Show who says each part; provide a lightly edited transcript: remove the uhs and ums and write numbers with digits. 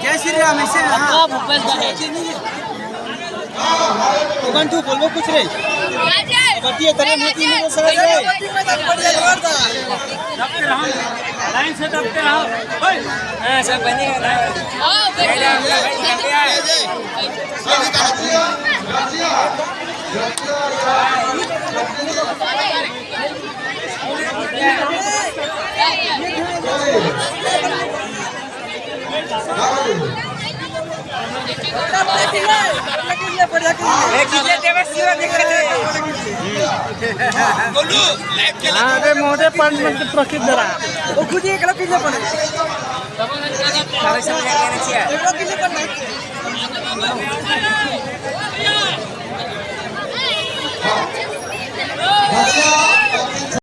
Speaker 1: जय श्री राम ऐसे तू बोलो कुछ रे बतिए तरह मोती में सर रे दबते रहो लाइन से दबते रहो ओए हां सब बनेगा हां अरे मोठे पण प्रसिद्ध जरा खुद एकला किल्ले पण आहे